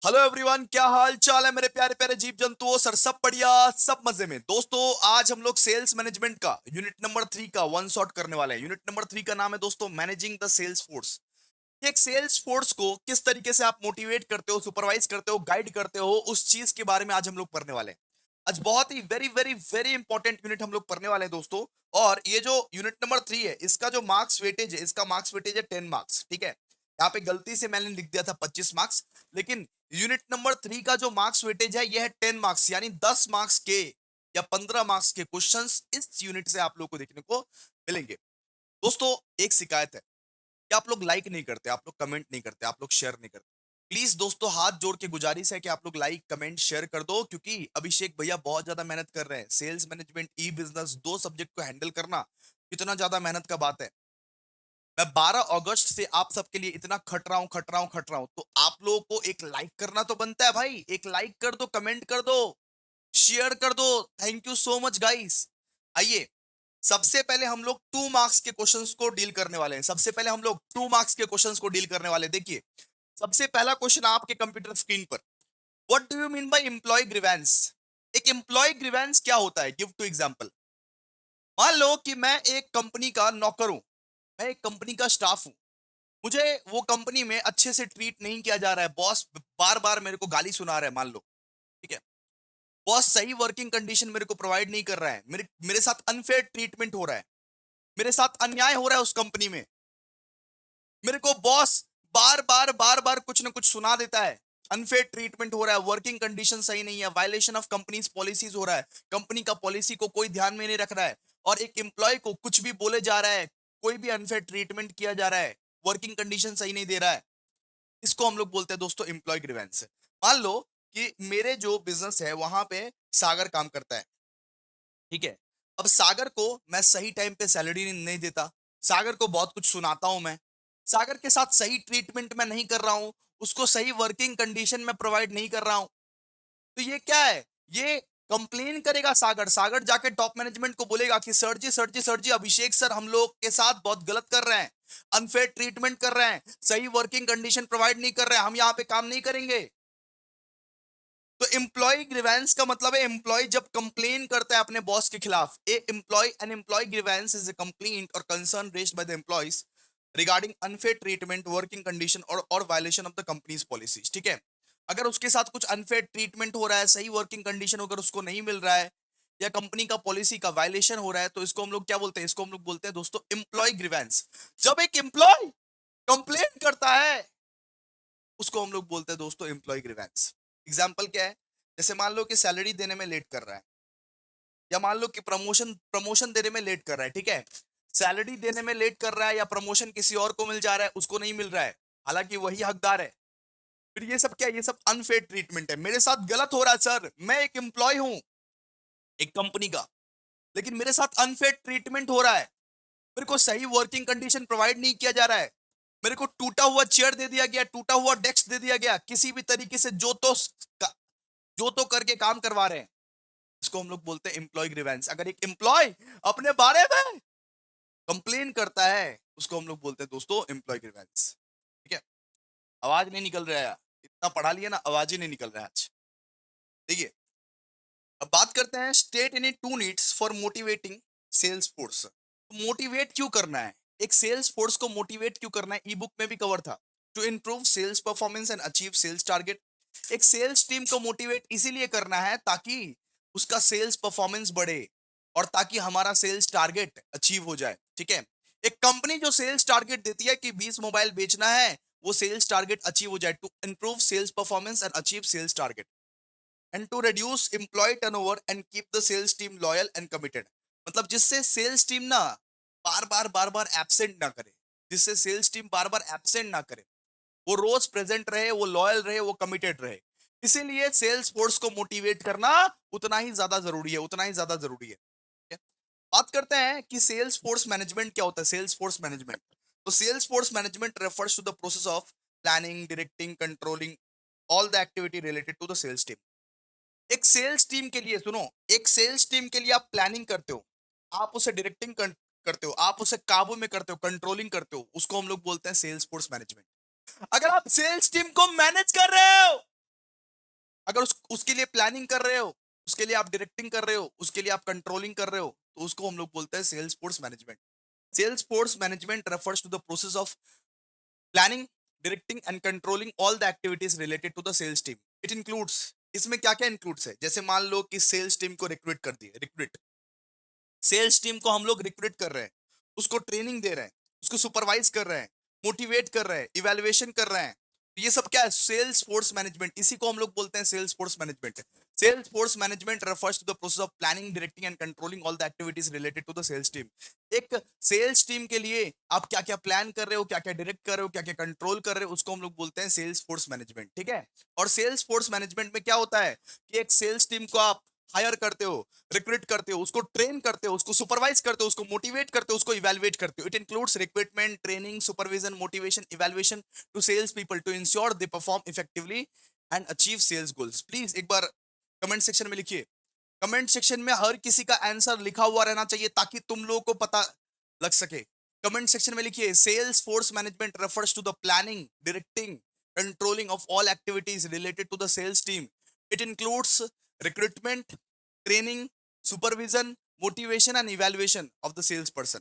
Hello everyone, क्या हाल चाल है मेरे प्यारे प्यारे जीव जंतुओं। सर सब बढ़िया, सब मजे में। दोस्तों आज हम लोग सेल्स मैनेजमेंट का यूनिट नंबर 3 का वन शॉट करने वाले हैं। यूनिट नंबर 3 का नाम है दोस्तों मैनेजिंग द सेल्स फोर्स। एक सेल्स फोर्स को किस तरीके से आप मोटिवेट करते हो, सुपरवाइज करते हो, गाइड करते हो, उस चीज के बारे में आज हम लोग पढ़ने वाले हैं। आज बहुत ही very very very important unit हम लोग पढ़ने वाले हैं दोस्तों। और ये जो यूनिट नंबर 3 है, इसका जो मार्क्स वेटेज है, इसका मार्क्स वेटेज है 10 मार्क्स। ठीक है, यहाँ पे गलती से मैंने लिख दिया था 25 मार्क्स, लेकिन यूनिट नंबर 3 का जो मार्क्स वेटेज है, यह है 10 मार्क्स, यानी 10 मार्क्स के या 15 मार्क्स के क्वेश्चंस इस यूनिट से आप लोग को देखने को मिलेंगे। दोस्तों एक शिकायत है कि आप लोग लाइक नहीं करते, आप लोग कमेंट नहीं करते, आप लोग शेयर नहीं करते। प्लीज दोस्तों हाथ जोड़ के गुजारिश है कि आप लोग लाइक कमेंट शेयर कर दो, क्योंकि अभिषेक भैया बहुत ज्यादा मेहनत कर रहे हैं। सेल्स मैनेजमेंट, ई बिजनेस, दो सब्जेक्ट को हैंडल करना कितना ज्यादा मेहनत का बात है। मैं 12 अगस्त से आप सबके लिए इतना खट रहा हूं, तो आप लोगों को एक लाइक करना तो बनता है भाई। एक लाइक कर दो, कमेंट कर दो, शेयर कर दो। Thank you so much guys. आइए, सबसे पहले हम लोग 2 मार्क्स के क्वेश्चंस को डील करने वाले हैं। सबसे पहले हम लोग 2 मार्क्स के क्वेश्चंस को डील करने वाले हैं। देखिए, सबसे पहला क्वेश्चन आपके कंप्यूटर स्क्रीन पर। What do you mean by employee grievance? एक एम्प्लॉय ग्रीवेंस क्या होता है? Give two example. मान लो कि मैं एक कंपनी का नौकर हूं, मैं एक कंपनी का स्टाफ हूं। मुझे वो कंपनी में अच्छे से ट्रीट नहीं किया जा रहा है। बॉस बार बार मेरे को गाली सुना रहा है, मान लो। ठीक है, बॉस सही वर्किंग कंडीशन मेरे को प्रोवाइड नहीं कर रहा है, मेरे मेरे साथ अनफेयर ट्रीटमेंट हो रहा है, मेरे साथ अन्याय हो रहा है उस कंपनी में। मेरे को बॉस बार बार कुछ ना कुछ सुना देता है। अनफेयर ट्रीटमेंट हो रहा है, वर्किंग कंडीशन सही नहीं है, वायलेशन ऑफ कंपनीज पॉलिसीज हो रहा है, कंपनी का पॉलिसी को कोई ध्यान में नहीं रख रहा है, और एक एम्प्लॉय को कुछ भी बोले जा रहा है, कोई भी अनफेयर ट्रीटमेंट किया जा रहा है, वर्किंग कंडीशन सही नहीं दे रहा है। इसको हम लोग बोलते हैं दोस्तों एम्प्लॉय ग्रीवेंस। मान लो कि मेरे जो बिजनेस है वहां पे सागर काम करता है। ठीक है, अब सागर को मैं सही टाइम पे सैलरी नहीं देता, सागर को बहुत कुछ सुनाता हूं मैं, सागर के साथ सही ट्रीटमेंट मैं नहीं कर रहा हूं, उसको सही वर्किंग कंडीशन में प्रोवाइड नहीं कर रहा हूं। तो ये क्या है? ये कंप्लेन करेगा सागर। सागर जाके टॉप मैनेजमेंट को बोलेगा कि सर जी सर जी सर जी, अभिषेक सर हम लोग के साथ बहुत गलत कर रहे हैं, अनफेयर ट्रीटमेंट कर रहे हैं, सही वर्किंग कंडीशन प्रोवाइड नहीं कर रहे हैं, हम यहाँ पे काम नहीं करेंगे। तो एम्प्लॉय ग्रीवेंस का मतलब है एम्प्लॉय जब कंप्लेन करता है अपने बॉस के खिलाफ। An employee grievance is a complaint और concern raised by the employees regarding unfair treatment, working condition और violation of the company's policies. ठीक है, अगर उसके साथ कुछ अनफेयर ट्रीटमेंट हो रहा है, सही वर्किंग कंडीशन अगर उसको नहीं मिल रहा है, या कंपनी का पॉलिसी का वायलेशन हो रहा है, तो इसको हम लोग क्या बोलते हैं? इसको हम लोग बोलते हैं दोस्तों एम्प्लॉय ग्रीवेंस। जब एक एम्प्लॉय कंप्लेन करता है, उसको हम लोग बोलते हैं दोस्तों एम्प्लॉय ग्रीवेंस। एग्जाम्पल क्या है? जैसे मान लो कि सैलरी देने में लेट कर रहा है, या मान लो कि प्रमोशन प्रमोशन देने में लेट कर रहा है। ठीक है, सैलरी देने में लेट कर रहा है, या प्रमोशन किसी और को मिल जा रहा है, उसको नहीं मिल रहा है, हालांकि वही हकदार है। फिर ये सब क्या है? ये सब अनफेयर ट्रीटमेंट है, मेरे साथ गलत हो रहा है सर। मैं एक एम्प्लॉय हूं एक कंपनी का, लेकिन मेरे साथ अनफेयर ट्रीटमेंट हो रहा है, मेरे को सही वर्किंग कंडीशन प्रोवाइड नहीं किया जा रहा है, मेरे को टूटा हुआ चेयर दे दिया गया, टूटा हुआ डेस्क दे दिया गया, किसी भी तरीके से जो तो करके काम करवा रहे हैं। इसको हम लोग बोलते हैं एम्प्लॉय ग्रीवेंस। अगर एक एम्प्लॉय अपने बारे में कंप्लेन करता है, उसको हम लोग बोलते हैं दोस्तों एम्प्लॉय ग्रीवेंस। ठीक है, आवाज नहीं निकल रहा है, इतना पढ़ा लिया ना, आवाज ही नहीं निकल रहा है आज। देखिए, अब बात करते हैं state any two needs for motivating sales force. Motivate क्यों करना है, एक सेल्स फोर्स को मोटिवेट क्यों करना है? ई बुक में भी कवर था। To improve sales performance and achieve sales target. एक सेल्स टीम को मोटिवेट इसीलिए करना है ताकि उसका सेल्स परफॉर्मेंस बढ़े, और ताकि हमारा सेल्स टारगेट अचीव हो जाए। ठीक है, एक कंपनी जो सेल्स टारगेट देती है कि 20 मोबाइल बेचना है, वो सेल्स टारगेट अचीव हो जाए। To improve sales performance and achieve sales target, and to reduce employee turnover and keep the sales team loyal and committed. मतलब जिससे सेल्स टीम ना बार बार एब्सेंट ना करे, जिससे सेल्स टीम बार बार एब्सेंट ना करे, वो रोज प्रेजेंट रहे, वो लॉयल रहे, वो कमिटेड रहे। इसीलिए सेल्स फोर्स को मोटिवेट करना उतना ही ज्यादा जरूरी है, उतना ही ज्यादा जरूरी है। ठीक है? बात करते हैं कि सेल्स फोर्स मैनेजमेंट क्या होता है। सेल्स फोर्स मैनेजमेंट, तो sales force management refers to the process of planning, directing, controlling all the activity related to the sales team. एक सेल्स टीम के लिए, सुनो, एक सेल्स टीम के लिए आप प्लानिंग करते हो, आप उसे डायरेक्टिंग करते हो, आप उसे काबू में करते हो, कंट्रोलिंग करते हो, उसको हम लोग बोलते हैं सेल्स फोर्स मैनेजमेंट। अगर आप सेल्स टीम को मैनेज कर रहे हो, अगर उसके लिए प्लानिंग कर रहे हो, उसके लिए आप डायरेक्टिंग कर रहे हो, उसके लिए आप कंट्रोलिंग कर रहे हो, तो उसको हम लोग बोलते हैं sales force management. Sales force management refers to the process of planning, directing and controlling all the activities related to the sales team. It includes, इसमें क्या क्या इंक्लूड्स है, जैसे मान लो कि सेल्स टीम को रिक्रूट कर दिए, रिक्रूट, सेल्स टीम को हम लोग रिक्रूट कर रहे हैं, उसको ट्रेनिंग दे रहे हैं, उसको सुपरवाइज कर रहे हैं, मोटिवेट कर रहे हैं, इवेल्युएशन कर रहे हैं। ये सब क्या है, सेल्स फोर्स मैनेजमेंट, इसी को हम लोग बोलते हैं sales force management. Sales force management refers to the process of planning, directing and controlling all the activities related to the sales team। एक सेल्स टीम के लिए आप क्या क्या प्लान कर रहे हो, क्या क्या डायरेक्ट कर रहे हो, क्या क्या कंट्रोल कर रहे हो, उसको हम लोग बोलते हैं सेल्स फोर्स मैनेजमेंट। ठीक है। और सेल्स फोर्स मैनेजमेंट में क्या होता है कि एक सेल्स टीम को आप हायर करते हो, रिक्रूट करते हो, उसको ट्रेन करते हो, उसको सुपरवाइज करते हो, उसको मोटिवेट करते हो, उसको इवैल्यूएट करते हो। It includes recruitment, training, supervision, motivation, evaluation to sales people to ensure they perform effectively and achieve sales goals. Please एक बार कमेंट सेक्शन में लिखिए, कमेंट सेक्शन में हर किसी का आंसर लिखा हुआ रहना चाहिए ताकि तुम लोगों को पता लग सके। कमेंट सेक्शन में लिखिए, sales force management refers to the planning, directing, controlling of all activities related to the sales team. It includes recruitment, training, supervision, motivation and evaluation of the sales person.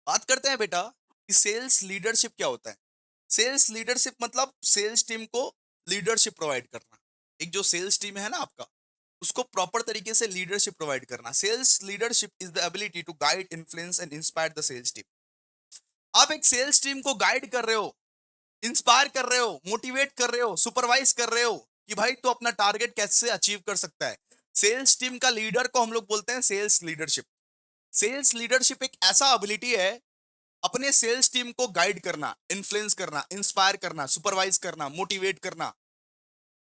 बात करते हैं बेटा कि sales leadership क्या होता है। Sales leadership मतलब sales team को लीडरशिप प्रोवाइड करना। एक जो सेल्स टीम है ना आपका, उसको प्रॉपर तरीके से लीडरशिप प्रोवाइड करना। Sales leadership is the ability to guide, influence and inspire the sales team. आप एक सेल्स टीम को गाइड कर रहे हो, इंस्पायर कर रहे हो, मोटिवेट कर रहे हो, सुपरवाइज कर रहे हो कि भाई तो अपना टारगेट कैसे अचीव कर सकता है। सेल्स टीम का लीडर को हम लोग बोलते हैं सेल्स लीडरशिप। सेल्स लीडरशिप एक ऐसा एबिलिटी है अपने सेल्स टीम को गाइड करना, इन्फ्लुएंस करना, इंस्पायर करना, सुपरवाइज करना, मोटिवेट करना।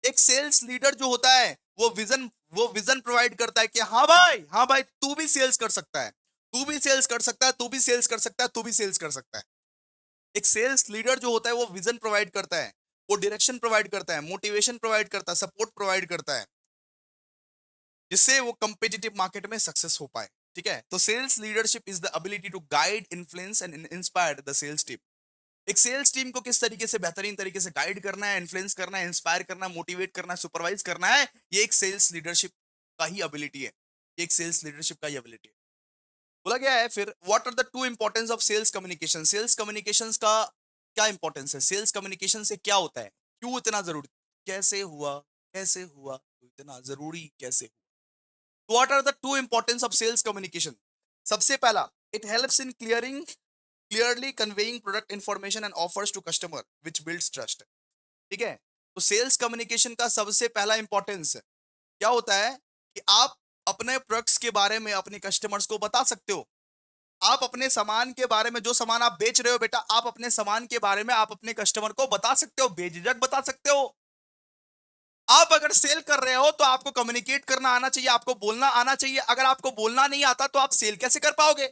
एक सेल्स लीडर जो होता है वो विजन प्रोवाइड करता है कि हाँ भाई तू भी सेल्स कर सकता है, तू भी सेल्स कर सकता है, तू भी सेल्स कर सकता है, तू भी सेल्स कर सकता है। एक सेल्स लीडर जो होता है वो विजन प्रोवाइड करता है, वो डायरेक्शन प्रोवाइड करता है, मोटिवेशन प्रोवाइड करता है, सपोर्ट प्रोवाइड करता है, जिससे वो कंपेटिटिव मार्केट में सक्सेस हो पाए। ठीक है। तो sales leadership is the ability to guide, influence and inspire the sales team. एक सेल्स टीम को किस तरीके से बेहतरीन तरीके से गाइड करना है, इन्फ्लुएंस करना है, इंस्पायर करना, मोटिवेट करना, सुपरवाइज करना है, ये एक सेल्स लीडरशिप का ही एबिलिटी है। ये एक सेल्स लीडरशिप का ही एबिलिटी है। बोला गया है फिर, what are the two importance of sales communication. Sales communications का क्या इंपॉर्टेंस है, सेल्स कम्युनिकेशन से क्या होता है, क्यों इतना जरूरी, कैसे हुआ, कैसे हुआ तो इतना जरूरी कैसे हुआ। What are the two importance of sales communication. सबसे पहला, it helps in clearing, clearly conveying product information and offers to customer which builds trust. ठीक है। तो सेल्स कम्युनिकेशन का सबसे पहला इंपॉर्टेंस क्या होता है कि आप अपने प्रोडक्ट्स के बारे में अपने कस्टमर्स को बता सकते हो। आप अपने सामान के बारे में, जो सामान आप बेच रहे हो बेटा, आप अपने सामान के बारे में आप अपने कस्टमर को बता सकते हो, बेझिझक बता सकते हो। आप अगर सेल कर रहे हो तो आपको कम्युनिकेट करना आना चाहिए, आपको बोलना आना चाहिए। अगर आपको बोलना नहीं आता तो आप सेल कैसे कर पाओगे।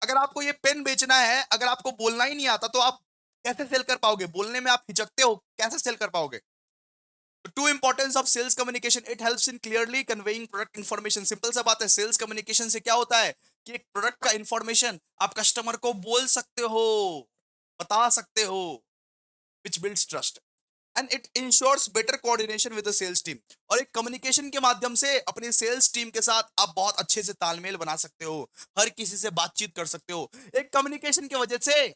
अगर आपको ये पेन बेचना है, अगर आपको बोलना ही नहीं आता तो आप कैसे सेल कर पाओगे, बोलने में आप हिचकते हो, कैसे सेल कर पाओगे। Two importance of sales communication, it helps in clearly conveying product information. Simple सा बात है, सेल्स कम्युनिकेशन से क्या होता है कि एक प्रोडक्ट का इंफॉर्मेशन आप कस्टमर को बोल सकते हो, बता सकते हो, which builds trust and it ensures better coordination with the sales team. और एक कम्युनिकेशन के माध्यम से अपनी सेल्स टीम के साथ आप बहुत अच्छे से तालमेल बना सकते हो, हर किसी से बातचीत कर सकते हो। एक कम्युनिकेशन की वजह से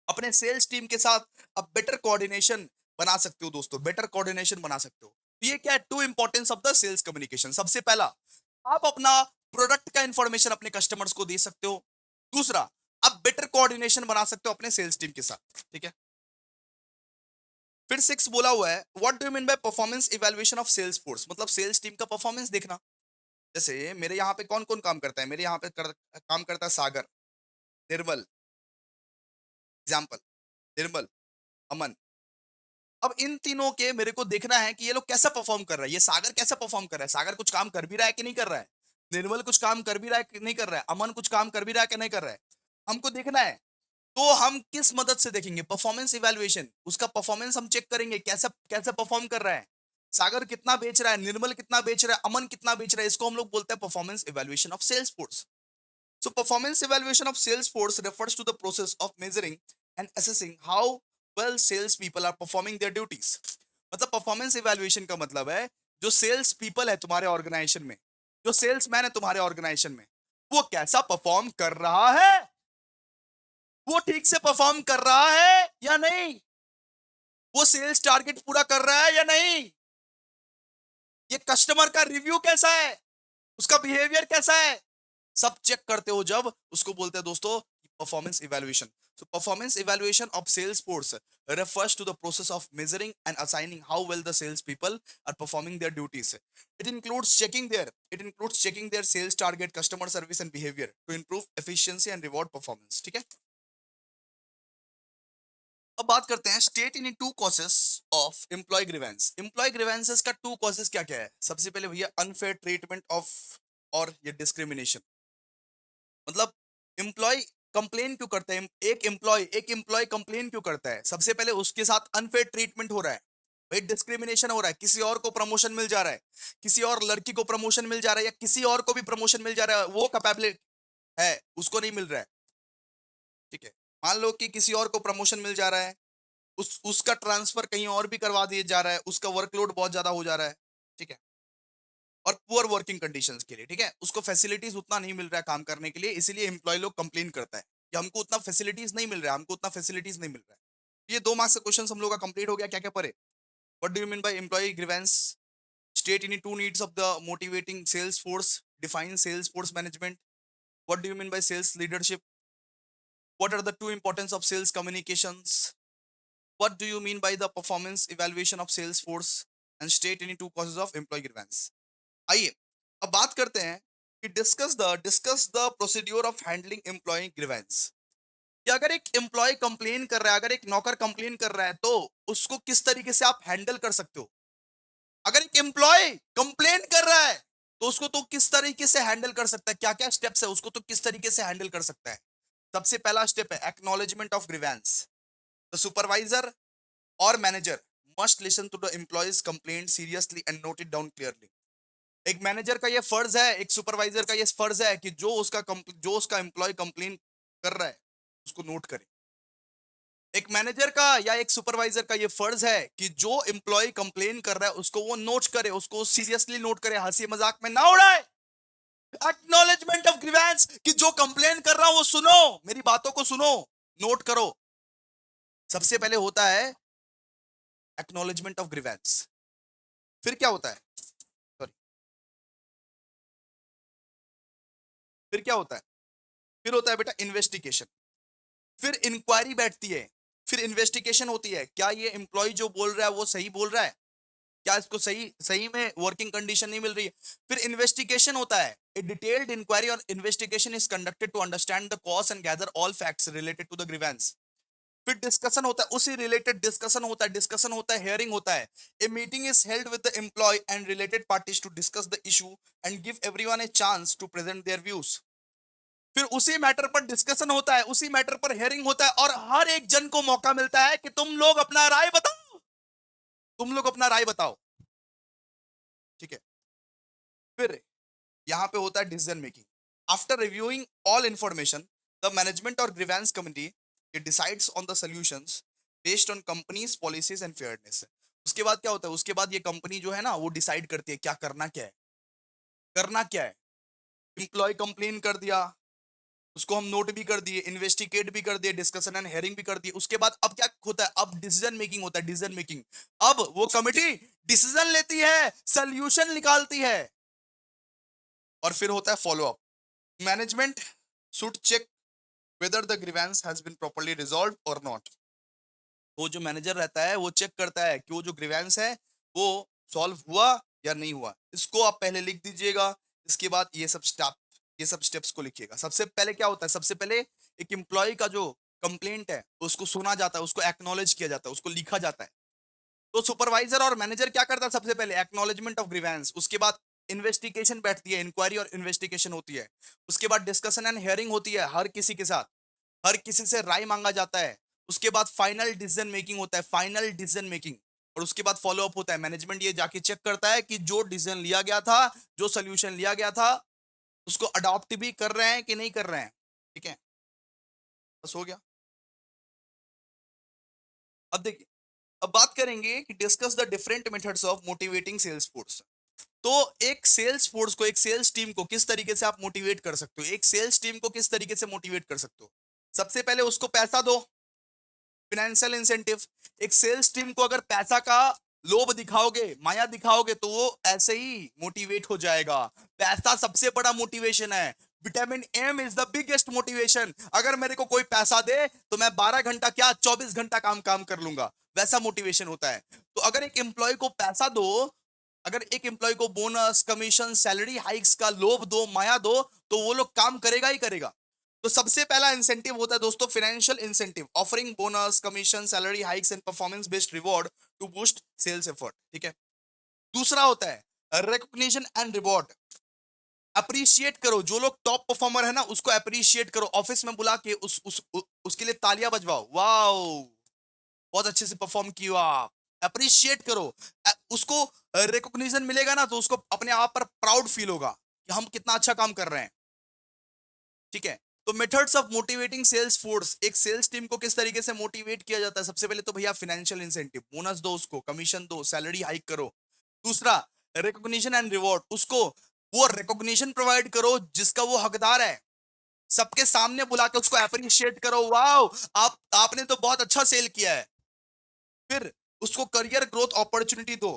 अपने सेल्स टीम के साथ आप बेटर कोऑर्डिनेशन बना सकते हो दोस्तों, बेटर कोऑर्डिनेशन बना सकते हो। तो ये क्या है, two importance of the sales communication. सबसे पहला, आप अपना प्रोडक्ट का इंफॉर्मेशन अपने कस्टमर्स को दे सकते हो। दूसरा, आप बेटर कोऑर्डिनेशन बना सकते हो अपने सेल्स टीम के साथ। ठीक है। फिर सिक्स बोला हुआ है, what do you mean by performance evaluation of sales force, मतलब सेल्स टीम का परफॉर्मेंस देखना। जैसे मेरे यहाँ पे कौन कौन काम करता है, मेरे यहाँ पे काम करता है सागर, निर्मल, एग्जाम्पल, निर्मल, अमन। अब इन तीनों के मेरे को देखना है कि ये लोग कैसा परफॉर्म कर रहा है। ये सागर कैसा परफॉर्म कर रहा है, सागर कुछ काम कर भी रहा है कि नहीं कर रहा है, निर्मल कुछ काम कर भी रहा है कि नहीं कर रहा है, अमन कुछ काम कर भी रहा है कि नहीं कर रहा है, हमको देखना है। तो हम किस मदद से देखेंगे, परफॉर्मेंस इवैल्यूएशन। उसका परफॉर्मेंस हम चेक करेंगे, कैसा कैसा परफॉर्म कर रहा है, सागर कितना बेच रहा है, निर्मल कितना बेच रहा है, अमन कितना बेच रहा है। इसको हम लोग बोलते हैं performance evaluation of sales force. So performance evaluation of sales force refers to the process of measuring and assessing how well salespeople are performing their duties. मतलब परफॉर्मेंस इवैल्यूएशन का मतलब है जो सेल्स पीपल है तुम्हारे ऑर्गेनाइजेशन में, जो salesman है तुम्हारे ऑर्गेनाइजेशन में, वो कैसा परफॉर्म कर रहा है, वो ठीक से परफॉर्म कर रहा है या नहीं, वो सेल्स टारगेट पूरा कर रहा है या नहीं, ये कस्टमर का रिव्यू कैसा है, उसका बिहेवियर कैसा है, सब चेक करते हो जब, उसको बोलते हैं दोस्तों performance evaluation. So performance evaluation of sales force refers to the process of measuring and assigning how well the sales people are performing their duties. It includes checking their sales target, customer service and behavior to improve efficiency and reward performance. ठीक है. अब बात करते हैं state in two causes of employee grievance. Employee grievances का two causes क्या क्या है? सबसे पहले भैया अनफेयर ट्रीटमेंट ऑफ और ये डिस्क्रिमिनेशन. मतलब एम्प्लॉय कंप्लेन क्यों करता है, एक एम्प्लॉय कंप्लेन क्यों करता है? सबसे पहले उसके साथ अनफेयर ट्रीटमेंट हो रहा है भाई, डिस्क्रिमिनेशन हो रहा है, किसी और को प्रमोशन मिल जा रहा है, किसी और लड़की को प्रमोशन मिल जा रहा है या किसी और को भी प्रमोशन मिल जा रहा है, वो कैपेबल है उसको नहीं मिल रहा है. ठीक है, मान लो कि किसी और को प्रमोशन मिल जा रहा है, उसका ट्रांसफर कहीं और भी करवा दिया जा रहा है, उसका वर्कलोड बहुत ज्यादा हो जा रहा है. ठीक है, और पुअर वर्किंग कंडीशंस के लिए, ठीक है, उसको फैसिलिटीज उतना नहीं मिल रहा है काम करने के लिए, इसीलिए एम्प्लॉय लोग कंप्लेन करता है कि हमको उतना फैसिलिटीज नहीं मिल रहा है, हमको उतना फैसिलिटीज नहीं मिल रहा है. ये 2 मार्क्स का क्वेश्चन हम लोग का कंप्लीट हो गया. क्या क्या पढ़े? What do you mean by employee grievance? State in two needs of the motivating sales force, define sales force management. What do you mean by sales leadership? What are the two importance of sales communications? What do you mean by the performance evaluation of sales force and state in two causes of employee grievance. आइए अब बात करते हैं कि discuss the procedure of handling employ grievance. कि अगर एक employ complain कर रहा है, अगर एक नौकर कंप्लेन कर रहा है, तो उसको किस तरीके से आप हैंडल कर सकते हो? अगर एक एम्प्लॉय कंप्लेन कर रहा है तो उसको तो किस तरीके से हैंडल कर सकता है, क्या क्या स्टेप्स है, उसको तो किस तरीके से हैंडल कर सकता है? सबसे पहला स्टेप है acknowledgement of grievance. The supervisor और manager must listen to the employees complaint seriously and note it down clearly. एक मैनेजर का ये फर्ज है, एक सुपरवाइजर का ये फर्ज है कि जो उसका एम्प्लॉय कंप्लेन कर रहा है उसको नोट करे. एक मैनेजर का या एक सुपरवाइजर का ये फर्ज है कि जो एम्प्लॉय कंप्लेन कर रहा है उसको वो नोट करे, उसको सीरियसली नोट करे, हंसी मजाक में ना उड़ाए. एक्नॉलेजमेंट ऑफ ग्रीवेंस कि जो कंप्लेन कर रहा है वो सुनो, मेरी बातों को सुनो, नोट करो. सबसे पहले होता है एक्नॉलेजमेंट ऑफ ग्रीवेंस. फिर क्या होता है? सॉरी, फिर क्या होता है? फिर होता है बेटा इन्वेस्टिगेशन. फिर इंक्वायरी बैठती है, फिर इन्वेस्टिगेशन होती है, क्या ये एम्प्लॉय जो बोल रहा है वो सही बोल रहा है, क्या इसको सही सही में वर्किंग कंडीशन नहीं मिल रही है. फिर इन्वेस्टिगेशन होता है. ए डिटेल्ड इंक्वायरी और investigation is conducted to understand the cause and gather all facts related to the grievance. फिर डिस्कशन होता है, उसी रिलेटेड डिस्कशन होता है, हियरिंग होता है. A meeting is held with the employee and related parties to discuss the issue and give everyone a chance to present their views. फिर उसी मैटर पर डिस्कशन होता है, उसी मैटर पर हेयरिंग होता है और हर एक जन को मौका मिलता है कि तुम लोग अपना राय बताओ. ठीक है. फिर यहां पे होता है decision making. After reviewing all information, the management और grievance committee it decides on the solutions based on company's policies and fairness. उसके बाद क्या होता है? उसके बाद ये कंपनी जो है ना वो डिसाइड करती है क्या करना, क्या है करना क्या है. एम्प्लॉय कंप्लेन कर दिया, उसको हम नोट भी कर दिए, इन्वेस्टिगेट भी कर दिए, डिस्कशन एंड हेयरिंग भी कर दिए. उसके बाद अब क्या होता है? अब डिसीजन मेकिंग होता है, डिसीजन मेकिंग. अब वो कमिटी डिसीजन लेती है, सॉल्यूशन निकालती है. और फिर होता है follow up. Management should check whether the grievance has been properly resolved or not. वो जो मैनेजर रहता है वो चेक करता है कि वो जो ग्रीवेंस है वो सॉल्व हुआ या नहीं हुआ. इसको आप पहले लिख दीजिएगा. इसके बाद ये सब स्टेप्स को लिखिएगा. सबसे पहले क्या होता है? सबसे पहले एक एम्प्लॉय का जो कंप्लेंट है उसको सुना जाता है, उसको एक्नॉलेज किया जाता है, उसको लिखा जाता है. तो सुपरवाइजर और मैनेजर क्या करता है? सबसे पहले एक्नॉलेजमेंट ऑफ ग्रीवेंस. उसके बाद इन्वेस्टिगेशन बैठती है, इंक्वायरी और इन्वेस्टिगेशन होती है. उसके बाद डिस्कशन एंड हियरिंग होती है हर किसी के साथ, हर किसी से राय मांगा जाता है. उसके बाद फाइनल डिसीजन मेकिंग होता है, फाइनल डिसीजन मेकिंग. और उसके बाद फॉलो अप होता है. मैनेजमेंट ये जाके चेक करता है कि जो डिसीजन लिया गया था, जो सोल्यूशन लिया गया था, उसको अडॉप्ट भी कर रहे हैं कि नहीं कर रहे हैं. ठीक है, बस हो गया. अब देखिए, अब बात करेंगे कि discuss the different methods of motivating sales force. तो एक सेल्स फोर्स को, एक सेल्स टीम को किस तरीके से आप मोटिवेट कर सकते हो, एक सेल्स टीम को किस तरीके से मोटिवेट कर सकते हो? सबसे पहले उसको पैसा दो, फाइनेंशियल इंसेंटिव। एक सेल्स टीम को अगर पैसा का लोभ दिखाओगे, माया दिखाओगे, तो वो ऐसे ही मोटिवेट हो जाएगा। पैसा सबसे बड़ा मोटिवेशन है। Vitamin M is the biggest motivation. अगर मेरे को कोई पैसा दे तो मैं 12 घंटा क्या 24 घंटा काम काम कर लूंगा, वैसा मोटिवेशन होता है। तो अगर एक एम्प्लॉय को पैसा दो, अगर एक एम्प्लॉय को बोनस, कमीशन, सैलरी हाइक्स का लोभ दो, माया दो, तो वो लोग काम करेगा ही करेगा। तो सबसे पहला इंसेंटिव होता है दोस्तों financial incentive, offering bonus, commission, salary hikes and performance based reward to boost sales effort. ठीक है। दूसरा होता है रिकॉग्निशन एंड रिवॉर्ड। अप्रिशिएट करो, जो लोग टॉप परफॉर्मर है ना, उसको अप्रिशिएट करो, ऑफिस में बुला के उसके लिए तालियां बजवाओ, वाओ बहुत अच्छे से परफॉर्म किया आप। अप्रिशिएट करो। उसको रिकॉग्निशन मिलेगा ना, तो उसको अपने आप पर प्राउड फील होगा कि हम कितना अच्छा काम कर रहे हैं। ठीक है। तो methods of motivating sales force, एक सेल्स टीम को किस तरीके से मोटिवेट किया जाता है? सबसे पहले तो भैया फाइनेंशियल इंसेंटिव, बोनस दो उसको, कमीशन दो, सैलरी हाइक करो। दूसरा रिकॉग्निशन एंड रिवॉर्ड, उसको वो रिकॉग्निशन प्रोवाइड करो जिसका वो हकदार है। सबके सामने बुला के उसको अप्रिशिएट करो, वाओ आप आपने तो बहुत अच्छा सेल किया है। फिर उसको करियर ग्रोथ अपॉर्चुनिटी दो।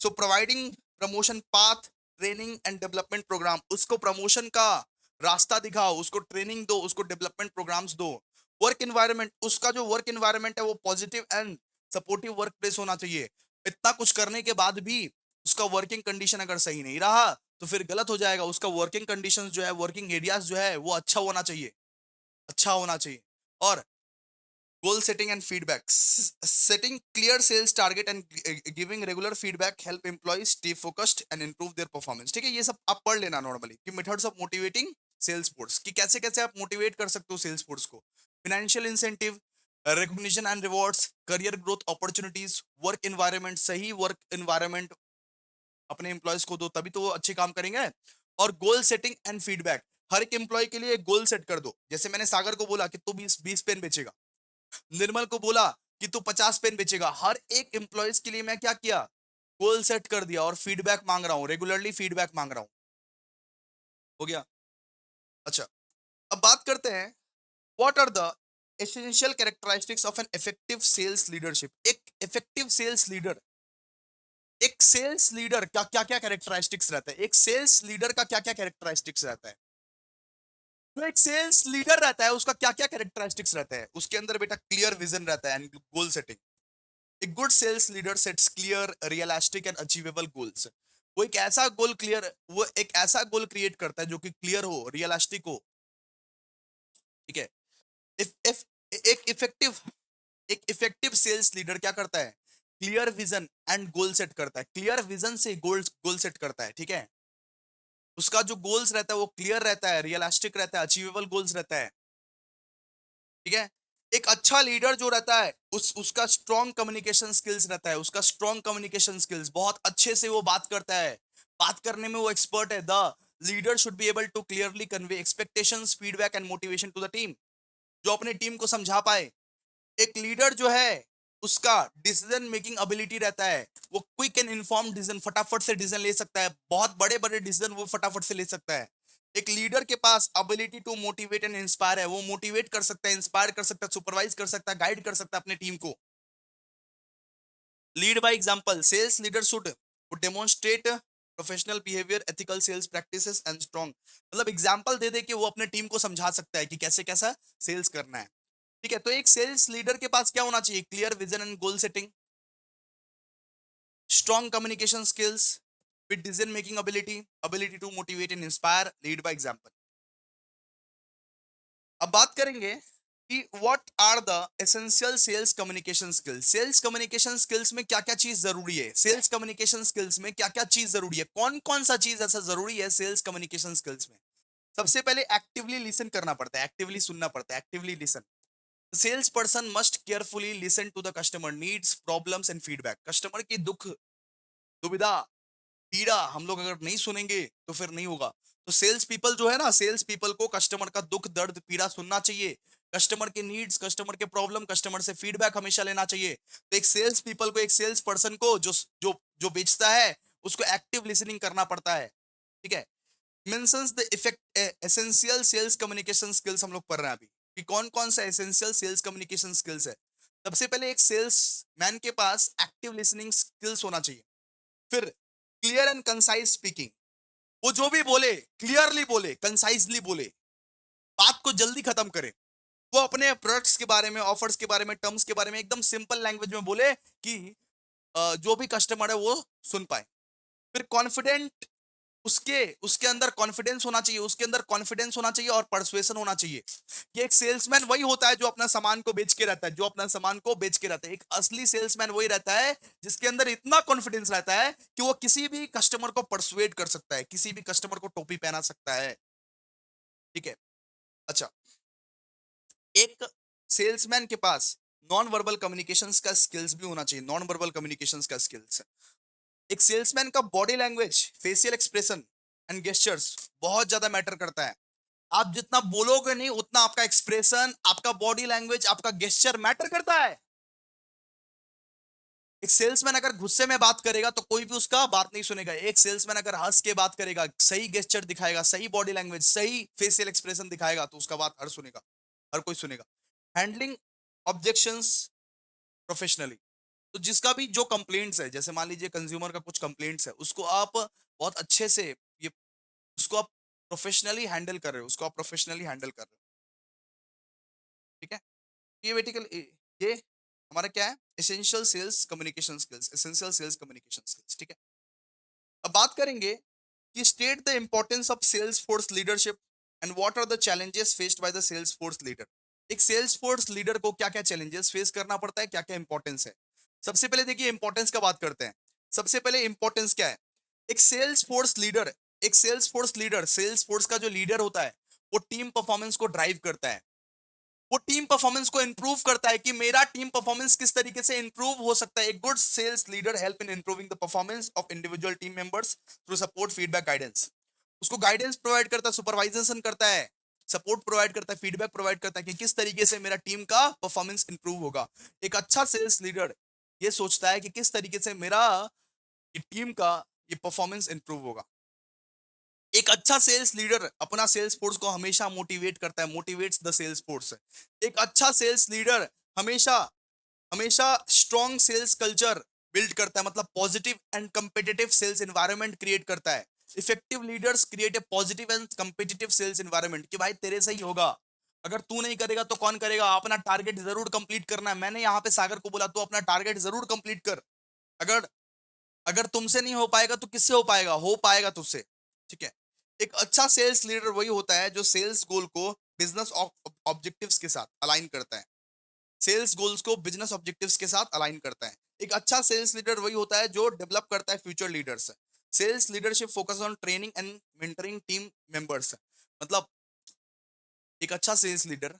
So providing promotion path, training and development program, उसको प्रमोशन का रास्ता दिखाओ, उसको ट्रेनिंग दो, उसको डेवलपमेंट प्रोग्राम्स दो। वर्क एनवायरनमेंट, उसका जो वर्क एनवायरनमेंट है वो positive and supportive work place होना चाहिए। इतना कुछ करने के बाद भी उसका वर्किंग कंडीशन अगर सही नहीं रहा तो फिर गलत हो जाएगा। उसका वर्किंग कंडीशंस जो है, वर्किंग एरियाज जो है वो अच्छा होना चाहिए, अच्छा होना चाहिए। और goal setting and feedback, setting clear sales target and giving regular feedback help employees stay focused and improve their performance। ठीक है, ये सब आप पढ़ लेना नॉर्मली कि methods of motivating sales force, कि कैसे कैसे आप मोटिवेट कर सकते हो सेल्स फोर्स को। Financial incentive, recognition and rewards, career growth opportunities, work environment, सही वर्क एनवायरनमेंट अपने एम्प्लॉयज को दो, तभी तो वो अच्छे काम करेंगे। और गोल सेटिंग एंड फीडबैक, हर एक एम्प्लॉय के लिए एक गोल सेट कर दो। जैसे मैंने सागर को बोला कि तू 20 पेन बेचेगा, निर्मल को बोला कि तू 50 पेन बेचेगा। हर एक एम्प्लॉयज के लिए मैं क्या किया, गोल सेट कर दिया और फीडबैक मांग रहा हूं, रेगुलरली फीडबैक मांग रहा हूं। हो गया। अच्छा, अब बात करते हैं what are the essential characteristics of an effective sales leadership. एक इफेक्टिव सेल्स लीडर, एक सेल्स लीडर का क्या क्या कैरेक्टरिस्टिक्स रहता है, एक सेल्स लीडर का क्या क्या कैरेक्टरिस्टिक्स रहता है? तो एक सेल्स लीडर रहता है, उसका क्या क्या कैरेक्टरिस्टिक्स रहता है? उसके अंदर बेटा क्लियर विजन रहता है and goal setting. A good sales leader sets clear, realistic and achievable goals। वो एक ऐसा गोल क्लियर, वो एक ऐसा गोल क्रिएट करता है जो कि क्लियर हो, रियलिस्टिक हो। ठीक है। इफ एक इफेक्टिव, एक इफेक्टिव सेल्स लीडर क्या करता है? Clear vision and goal set करता है। क्लियर विजन से गोल्स गोल सेट करता है। ठीक है। उसका जो गोल्स रहता है वो क्लियर रहता है, रियलिस्टिक रहता है, अचीवेबल गोल्स रहता है। ठीक है। एक अच्छा लीडर जो रहता है उसका स्ट्रॉन्ग कम्युनिकेशन स्किल्स रहता है, उसका स्ट्रॉन्ग कम्युनिकेशन स्किल्स, बहुत अच्छे से वो बात करता है, बात करने में वो एक्सपर्ट है। The leader should be able to clearly convey expectations, feedback and motivation to the team, जो अपने टीम को समझा पाए। एक लीडर जो है उसका डिसीजन मेकिंग एबिलिटी रहता है, वो क्विक एंड इन्फॉर्म्ड डिसीजन, फटाफट से डिसीजन ले सकता है, बहुत बड़े बड़े डिसीजन वो फटाफट से ले सकता है। एक लीडर के पास ability to motivate and inspire है, वो मोटिवेट कर सकता है, इंस्पायर कर सकता है, सुपरवाइज कर सकता है, गाइड कर सकता है अपने टीम को। Lead by example, sales leader should demonstrate professional behaviour, ethical sales practices and strong, मतलब एग्जांपल दे दे के वो अपने टीम को समझा सकता है कि कैसे कैसा सेल्स करना है। ठीक है। तो एक सेल्स लीडर के पास क्या होना चाहिए? Clear vision and goal setting, strong communication skills with decision making ability, ability to motivate and inspire, lead by example। अब बात करेंगे कि what are the essential sales communication skills. Sales communication skills में क्या क्या चीज जरूरी है? सेल्स कम्युनिकेशन स्किल्स में क्या क्या चीज जरूरी है? कौन कौन सा चीज ऐसा जरूरी है सेल्स कम्युनिकेशन स्किल्स में? सबसे पहले एक्टिवली लिसन करना पड़ता है, एक्टिवली सुनना पड़ता है, actively listen. Sales person must carefully listen to the customer needs, problems and feedback. Customer की दुख, दुविधा, पीड़ा हम लोग अगर नहीं सुनेंगे तो फिर नहीं होगा। तो सेल्स पीपल जो है ना, सेल्स पीपल को कस्टमर का दुख दर्द पीड़ा सुनना चाहिए, कस्टमर के नीड्स, कस्टमर के प्रॉब्लम, कस्टमर से फीडबैक हमेशा लेना चाहिए। तो एक सेल्स पीपल को, एक सेल्स पर्सन को जो जो जो बेचता है उसको एक्टिव लिसनिंग करना पड़ता है। ठीक है। Mentions the effect essential sales communication skills हम लोग पढ़ रहे हैं अभी कि कौन कौन सा एसेंशियल सेल्स कम्युनिकेशन स्किल्स है। सबसे पहले एक सेल्स मैन के पास एक्टिव लिसनिंग स्किल्स होना चाहिए। फिर क्लियर एंड कंसाइज स्पीकिंग, वो जो भी बोले क्लियरली बोले, कंसाइजली बोले, बात को जल्दी खत्म करे। वो अपने प्रोडक्ट्स के बारे में, ऑफर्स के बारे में, टर्म्स के बारे में एकदम सिंपल लैंग्वेज में बोले कि जो भी कस्टमर है वो सुन पाए। फिर कॉन्फिडेंट, उसके उसके अंदर कॉन्फिडेंस होना चाहिए, उसके अंदर कॉन्फिडेंस होना चाहिए और परसुएशन होना चाहिए। कि एक सेल्समैन वही होता है जो अपना सामान को बेच के रहता है, जो अपना सामान को बेच के रहता है। एक असली सेल्समैन वही रहता है जिसके अंदर इतना कॉन्फिडेंस रहता है कि वो किसी भी कस्टमर को परसुएट कर सकता है, किसी भी कस्टमर को टोपी पहना सकता है। ठीक है। अच्छा, एक सेल्समैन के पास नॉन वर्बल कम्युनिकेशंस का स्किल्स भी होना चाहिए, नॉन वर्बल कम्युनिकेशंस का स्किल्स। एक सेल्समैन का body language, facial expression and gestures बहुत ज्यादा मैटर करता है। आप जितना बोलोगे नहीं उतना आपका एक्सप्रेशन, आपका बॉडी लैंग्वेज, आपका गेस्चर मैटर करता है। एक सेल्समैन अगर गुस्से में बात करेगा तो कोई भी उसका बात नहीं सुनेगा। एक सेल्समैन अगर हंस के बात करेगा, सही गेस्चर दिखाएगा, सही बॉडी लैंग्वेज, सही फेशियल एक्सप्रेशन दिखाएगा तो उसका बात हर सुनेगा, हर कोई सुनेगा। हैंडलिंग ऑब्जेक्शंस प्रोफेशनली, तो जिसका भी जो कंप्लेंट्स है, जैसे मान लीजिए कंज्यूमर का कुछ कंप्लेंट्स है, उसको आप बहुत अच्छे से, ये उसको आप प्रोफेशनली हैंडल कर रहे हो, उसको आप प्रोफेशनली हैंडल कर रहे हो। ठीक है। ये बेटिकल ये हमारा क्या है, essential sales communication skills, essential sales communication skills. ठीक है। अब बात करेंगे कि state the importance of sales force leadership and what are the challenges faced by the sales force leader. एक सेल्स फोर्स लीडर को क्या क्या चैलेंजेस फेस करना पड़ता है, क्या क्या इंपॉर्टेंस है। सबसे पहले देखिए इंपॉर्टेंस का बात करते हैं। सबसे पहले इंपॉर्टेंस क्या है। एक सेल्स फोर्स लीडर, एक sales force leader, sales force का जो लीडर होता है वो टीम परफॉर्मेंस को ड्राइव करता है। वो टीम परफॉर्मेंस को इंप्रूव करता है कि मेरा टीम परफॉर्मेंस किस तरीके से इंप्रूव हो सकता है। एक good sales leader help in improving the performance of individual team members through support, feedback, guidance. उसको गाइडेंस प्रोवाइड करता है, सुपरवाइजेशन करता है, सपोर्ट प्रोवाइड करता है, फीडबैक प्रोवाइड करता है कि किस तरीके से मेरा टीम का परफॉर्मेंस इंप्रूव होगा। एक अच्छा सेल्स लीडर ये सोचता है कि किस तरीके से मेरा ये टीम का ये परफॉर्मेंस इंप्रूव होगा। एक अच्छा सेल्स लीडर अपना सेल्स फोर्स को हमेशा मोटिवेट करता है, मोटिवेट्स द सेल्स फोर्स। एक अच्छा सेल्स लीडर हमेशा हमेशा स्ट्रॉन्ग सेल्स कल्चर बिल्ड करता है, मतलब positive and competitive sales environment create करता है। Effective leaders create a positive and competitive sales environment कि भाई तेरे से ही होगा, अगर तू नहीं करेगा तो कौन करेगा, अपना टारगेट जरूर कंप्लीट करना है। मैंने यहाँ पे सागर को बोला तू अपना टारगेट जरूर कंप्लीट कर, अगर अगर तुमसे नहीं हो पाएगा तो किससे हो पाएगा तुझसे। ठीक है। एक अच्छा सेल्स लीडर वही होता है जो सेल्स गोल को बिजनेस ऑब्जेक्टिव्स के साथ अलाइन करता है, सेल्स गोल्स को बिजनेस ऑब्जेक्टिव्स के साथ अलाइन करता है। एक अच्छा सेल्स लीडर वही होता है जो डेवलप करता है future leaders. Sales leadership focus on training and mentoring team members, मतलब एक अच्छा sales leader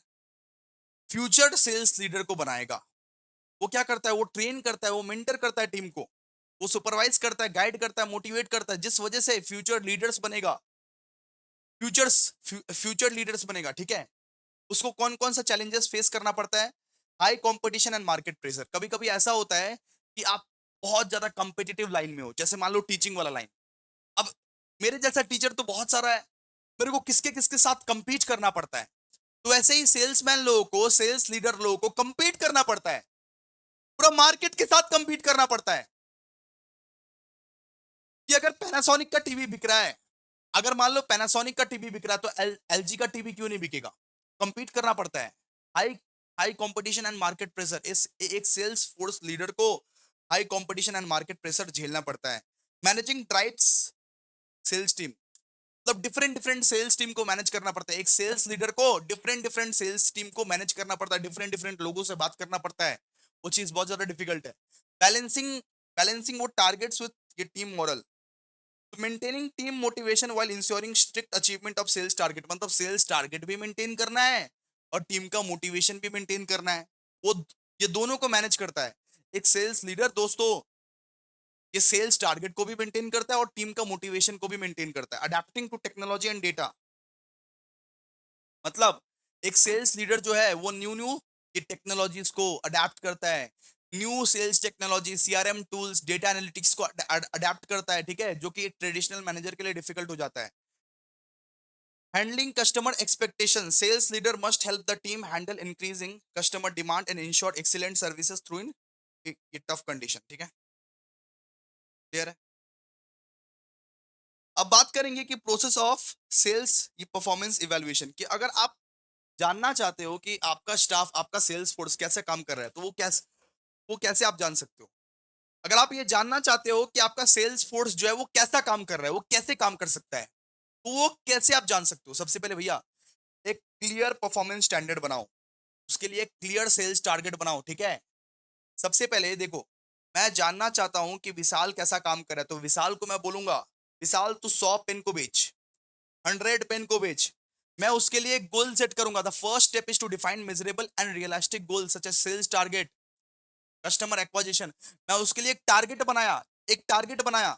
future sales leader को बनाएगा। वो क्या करता है, वो ट्रेन करता है, वो मेंटर करता है टीम को, वो सुपरवाइज करता है, गाइड करता है, मोटिवेट करता है, जिस वजह से फ्यूचर लीडर्स बनेगा, फ्यूचर्स फ्यूचर लीडर्स बनेगा। ठीक है। उसको कौन कौन सा चैलेंजेस फेस करना पड़ता है, high competition and market pressure. कभी कभी ऐसा होता है कि आप बहुत ज्यादा कंपेटिटिव लाइन में हो, जैसे मान लो टीचिंग वाला लाइन। अब मेरे जैसा टीचर तो बहुत सारा है, मेरे को किसके किसके साथ compete करना पड़ता है। तो ऐसे ही सेल्समैन लोगों को, सेल्स लीडर लोगों को compete करना पड़ता है, पूरा मार्केट के साथ compete करना पड़ता है। कि अगर पैनासोनिक का टीवी बिक रहा है, अगर मान लो पैनासोनिक का टीवी बिक रहा है तो एलजी का टीवी क्यों नहीं बिकेगा। कंपीट करना पड़ता है। High high competition and market pressure, इस एक सेल्स फोर्स लीडर को high competition and market pressure झेलना पड़ता है। मैनेजिंग ट्राइब्स सेल्स टीम, मतलब डिफरेंट डिफरेंट सेल्स टीम को मैनेज करना पड़ता है। एक सेल्स लीडर को डिफरेंट डिफरेंट सेल्स टीम को मैनेज करना पड़ता है, डिफरेंट डिफरेंट लोगों से बात करना पड़ता है। वो चीज बहुत ज्यादा डिफिकल्ट है। बैलेंसिंग बैलेंसिंग वो टारगेट्स विद ये team model, maintaining team motivation while ensuring strict achievement of sales target, मतलब सेल्स टारगेट भी मेंटेन करना है और टीम का मोटिवेशन भी मेंटेन करना है। वो ये दोनों को मैनेज करता है एक सेल्स लीडर। दोस्तों ये सेल्स टारगेट को भी मेंटेन करता है और टीम का मोटिवेशन को भी मेंटेन करता है। Adapting to technology and data, मतलब एक सेल्स लीडर जो है वो न्यू न्यू ये टेक्नोलॉजीज को अडेप्ट करता है। New sales technology, CRM tools, data analytics को अडेप्ट करता है, ठीक है, जो कि एक ट्रेडिशनल मैनेजर के लिए डिफिकल्ट हो जाता है। Handling customer expectation, sales leader must help the team handle increasing customer demand and ensure excellent services through in ये टफ कंडीशन, ठीक है, क्लियर है। अब बात करेंगे कि प्रोसेस ऑफ सेल्स ये परफॉर्मेंस इवैल्यूएशन, कि अगर आप जानना चाहते हो कि आपका स्टाफ, आपका सेल्स फोर्स कैसे काम कर रहा है, तो वो कैसे आप जान सकते हो। अगर आप ये जानना चाहते हो कि आपका सेल्स फोर्स जो है वो कैसा काम कर रहा है, वो कैसे काम कर सकता है, तो वो कैसे आप जान सकते हो। सबसे पहले भैया एक क्लियर परफॉर्मेंस स्टैंडर्ड बनाओ, उसके लिए एक क्लियर सेल्स टारगेट बनाओ, ठीक है। सबसे पहले देखो, मैं जानना चाहता हूं कि विशाल कैसा काम कर रहा है, तो विशाल को मैं बोलूंगा, विशाल तू 100 पेन को बेच, 100 पेन को बेच। मैं उसके लिए एक गोल सेट करूंगा। The first step is to define measurable and realistic goal such as sales target, customer acquisition. मैं उसके लिए एक टारगेट बनाया।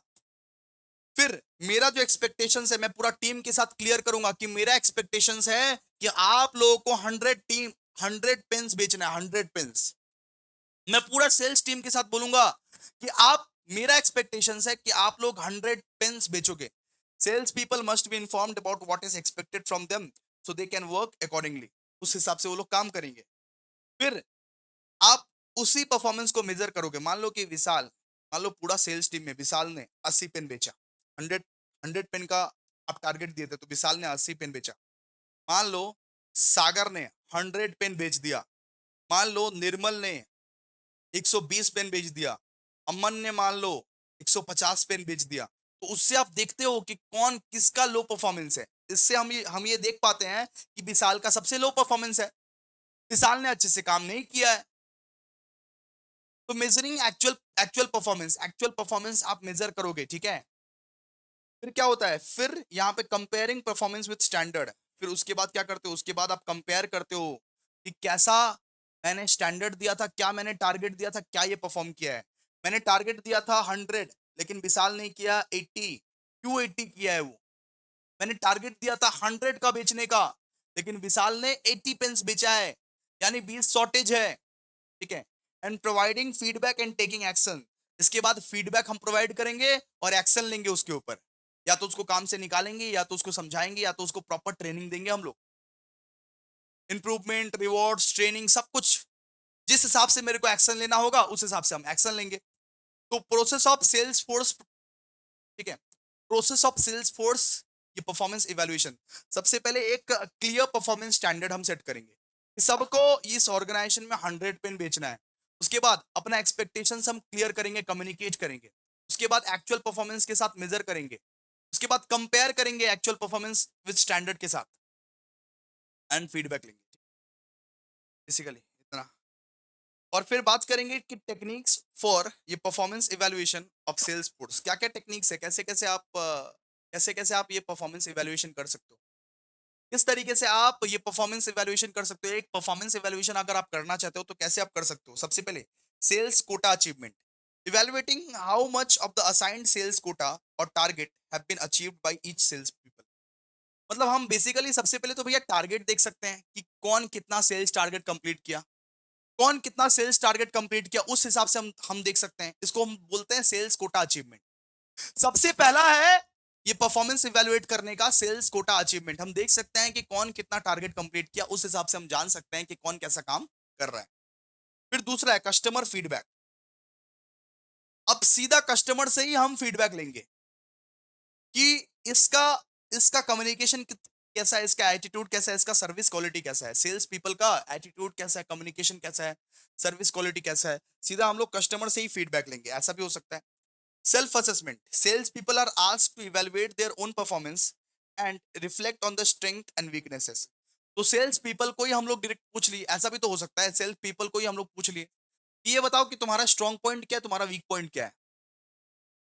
फिर मेरा जो एक्सपेक्टेशंस है, मैं पूरा टीम के साथ क्लियर करूंगा कि मेरा एक्सपेक्टेशंस है कि आप लोगों को 100 पेन्स बेचना है, 100 पेन्स। मैं पूरा सेल्स टीम के साथ बोलूंगा कि आप, मेरा एक्सपेक्टेशंस है कि आप लोग 100 पेन्स बेचोगे। Sales people must be informed about what is expected from them so they can work accordingly. उस हिसाब से वो लोग काम करेंगे। फिर आप उसी परफॉर्मेंस को मेजर करोगे। मान लो पूरा सेल्स टीम में विशाल ने 80 पेन बेचा, 100 पेन का आप टारगेट दिए थे, तो विशाल ने 80 पेन बेचा। मान लो सागर ने 100 पेन बेच दिया। मान लो निर्मल ने 120 पेन बेच दिया। अमन ने मान लो 150 पेन बेच दिया। तो उससे आप देखते हो कि कौन किसका लो परफॉर्मेंस है। इससे हम ये देख पाते हैं कि विशाल का सबसे लो परफॉर्मेंस है, विशाल ने अच्छे से काम नहीं किया है। तो मेजरिंग एक्चुअल परफॉर्मेंस आप मेजर करोगे, ठीक है। फिर क्या होता है, फिर यहाँ पे कंपेयरिंग परफॉर्मेंस विद स्टैंडर्ड। फिर उसके बाद क्या करते हो, उसके बाद आप कंपेयर करते हो कि कैसा मैंने स्टैंडर्ड दिया था, क्या मैंने टारगेट दिया था, क्या ये परफॉर्म किया है। मैंने टारगेट दिया था 100, लेकिन विशाल ने किया 80, क्यों 80 किया है वो। मैंने टारगेट दिया था 100 का बेचने का, लेकिन विशाल ने 80 पेंस बेचा है, यानी 20 शॉर्टेज है, ठीक है। And providing feedback and taking action. इसके बाद फीडबैक हम प्रोवाइड करेंगे और एक्शन लेंगे उसके ऊपर। या तो उसको काम से निकालेंगे, या तो उसको समझाएंगे, या तो उसको प्रॉपर ट्रेनिंग देंगे हम लोग। इंप्रूवमेंट, रिवॉर्ड्स, ट्रेनिंग, सब कुछ जिस हिसाब से मेरे को एक्शन लेना होगा उस हिसाब से हम एक्शन लेंगे। तो प्रोसेस ऑफ सेल्स फोर्स, ठीक है, प्रोसेस ऑफ सेल्स फोर्स ये परफॉर्मेंस इवैल्यूएशन। सबसे पहले एक क्लियर परफॉर्मेंस स्टैंडर्ड हम सेट करेंगे कि सबको इस ऑर्गेनाइजेशन में 100 पेन बेचना है। उसके बाद अपना एक्सपेक्टेशंस हम क्लियर करेंगे, कम्युनिकेट करेंगे। उसके बाद एक्चुअल परफॉर्मेंस के साथ मेजर करेंगे। उसके बाद कंपेयर करेंगे एक्चुअल परफॉर्मेंस विद स्टैंडर्ड के साथ एंड फीडबैक लेंगे, बेसिकली इतना। और फिर बात करेंगे कि टेक्निक्स फॉर ये performance evaluation of sales force, क्या क्या टेक्निक्स है, कैसे कैसे आप ये परफॉर्मेंस इवैल्यूएशन कर सकते हो, किस तरीके से आप ये परफॉर्मेंस इवैल्यूएशन कर सकते हो। एक परफॉर्मेंस इवैल्यूएशन अगर आप करना चाहते हो तो कैसे आप कर सकते हो। सबसे पहले sales quota achievement, evaluating how much of the assigned sales quota और target have been achieved by each sales people. मतलब हम बेसिकली सबसे पहले तो भैया टारगेट देख सकते हैं कि कौन कितना सेल्स टारगेट कंप्लीट किया, कौन कितना सेल्स टारगेट कंप्लीट किया, उस हिसाब से हम देख सकते हैं। इसको हम बोलते हैं सेल्स कोटा अचीवमेंट। सबसे पहला है ये परफॉर्मेंस इवैल्यूएट करने का सेल्स कोटा अचीवमेंट। हम देख सकते हैं कि कौन कितना टारगेट कंप्लीट किया, उस हिसाब से हम जान सकते हैं कि कौन कैसा काम कर रहा है। फिर दूसरा है कस्टमर फीडबैक। अब सीधा कस्टमर से ही हम फीडबैक लेंगे कि इसका इसका कम्युनिकेशन कैसा है, इसका एटीट्यूड कैसा है, इसका सर्विस क्वालिटी कैसा है। सेल्स पीपल का एटीट्यूड कैसा है, कम्युनिकेशन कैसा है, सर्विस क्वालिटी कैसा है। सीधा हम लोग कस्टमर से ही फीडबैक लेंगे, ऐसा भी हो सकता है। Self assessment, sales people are asked to evaluate their own performance and reflect on the strength and weaknesses. तो सेल्स पीपल को ही हम लोग डायरेक्ट पूछ लिए, ऐसा भी तो हो सकता है, सेल्स पीपल को ही हम लोग पूछ लिए कि ये बताओ कि तुम्हारा स्ट्रॉन्ग पॉइंट क्या है, तुम्हारा वीक पॉइंट क्या है,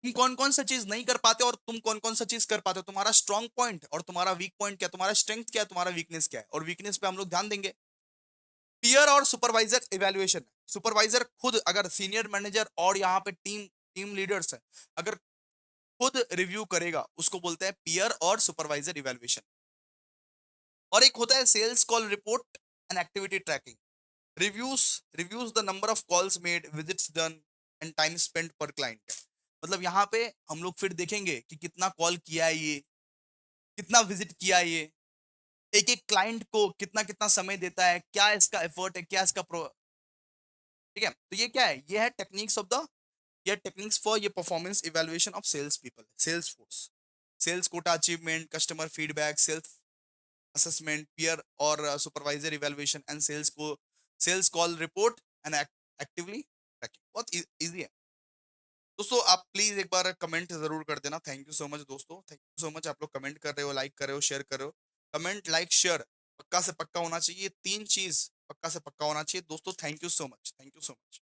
तुम कौन कौन सा चीज नहीं कर पाते और तुम कौन कौन सा चीज कर पाते हो, तुम्हारा स्ट्रॉन्ग पॉइंट और तुम्हारा वीक पॉइंट क्या है, तुम्हारा स्ट्रेंथ क्या है, तुम्हारा वीकनेस क्या है, और वीकनेस पे हम लोग ध्यान देंगे। पीयर और सुपरवाइजर इवैल्यूएशन, सुपरवाइजर खुद अगर सीनियर मैनेजर और यहाँ पे टीम टीम लीडर्स है, अगर खुद रिव्यू करेगा उसको बोलते हैं पीयर और सुपरवाइजर इवैल्यूएशन। और एक होता है sales call report and activity tracking. Reviews reviews the number of calls made, visits done and time spent पर क्लाइंट। मतलब यहाँ पे हम लोग फिर देखेंगे कि कितना कॉल किया है ये, कितना विजिट किया है ये, एक एक क्लाइंट को कितना कितना समय देता है, क्या इसका एफर्ट है, क्या इसका ठीक है। तो ये क्या है, ये है टेक्निक्स ऑफ द, ये टेक्निक्स फॉर ये performance evaluation of sales people, sales force. Sales quota achievement, customer feedback, self assessment, peer or supervisor evaluation and sales call report and actively tracking। बहुत इजी है दोस्तों। आप please एक बार comment जरूर कर देना। थैंक यू सो मच दोस्तों, थैंक यू सो मच। आप लोग कमेंट कर रहे हो, लाइक कर रहे हो, शेयर कर रहे हो। कमेंट, लाइक, शेयर पक्का से पक्का होना चाहिए, तीन चीज पक्का से पक्का होना चाहिए दोस्तों। Thank you so much, thank you so much.